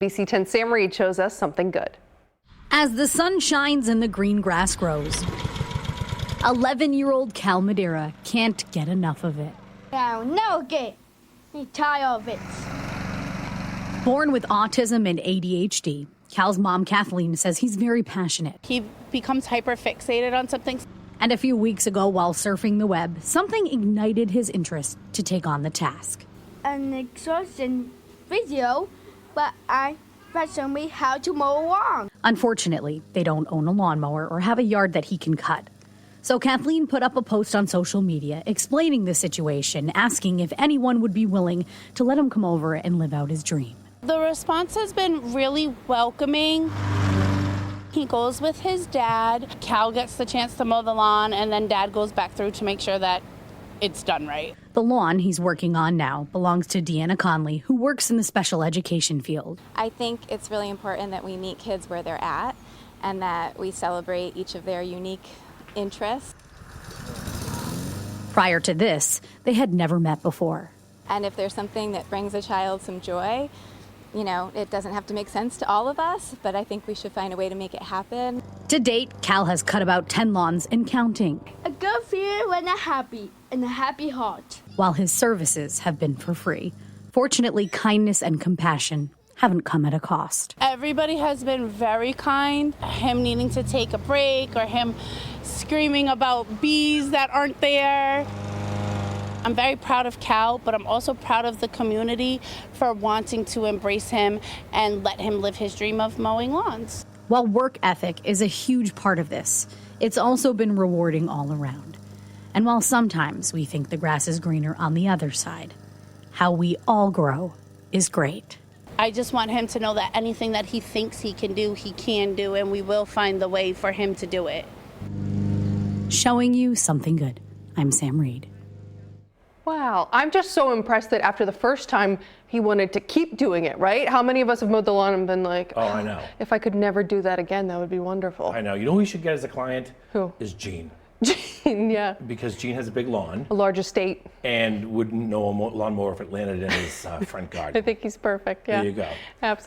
BC 10 Sam Reed shows us something good. As the sun shines and the green grass grows, 11-year-old Kal Madera can't get enough of it. I'll never get tired of it. Born with autism and ADHD, Kal's mom, Kathleen, says he's very passionate. He becomes hyper-fixated on something. And a few weeks ago, while surfing the web, something ignited his interest to take on the task. An exhausting video, but I showed me how to mow a lawn. Unfortunately, they don't own a lawnmower or have a yard that he can cut. So Kathleen put up a post on social media explaining the situation, asking if anyone would be willing to let him come over and live out his dream. The response has been really welcoming. He goes with his dad. Kal gets the chance to mow the lawn, and then Dad goes back through to make sure that it's done right. The lawn he's working on now belongs to Deanna Conley, who works in the special education field. I think it's really important that we meet kids where they're at and that we celebrate each of their unique interests. Prior to this, they had never met before. And if there's something that brings a child some joy, you know, it doesn't have to make sense to all of us, but I think we should find a way to make it happen. To date, Kal has cut about 10 lawns and counting, A good feeling when I'm happy and a happy heart. while his services have been for free. Fortunately, kindness and compassion haven't come at a cost. Everybody has been very kind. Him needing to take a break or him screaming about bees that aren't there. I'm very proud of Kal, but I'm also proud of the community for wanting to embrace him and let him live his dream of mowing lawns. While work ethic is a huge part of this, it's also been rewarding all around. And while sometimes we think the grass is greener on the other side, how we all grow is great. I just want him to know that anything that he thinks he can do, and we will find the way for him to do it. Showing you something good. I'm Sam Reed. Wow, I'm just so impressed that after the first time he wanted to keep doing it, right? How many of us have mowed the lawn and been like, oh, I know. If I could never do that again, that would be wonderful. I know. You know who you should get as a client? Who? Is Jean. Jean, yeah. Because Jean has a big lawn. A large estate. And wouldn't know a lawnmower if it landed in his front garden. I think he's perfect, yeah. There you go. Absolutely.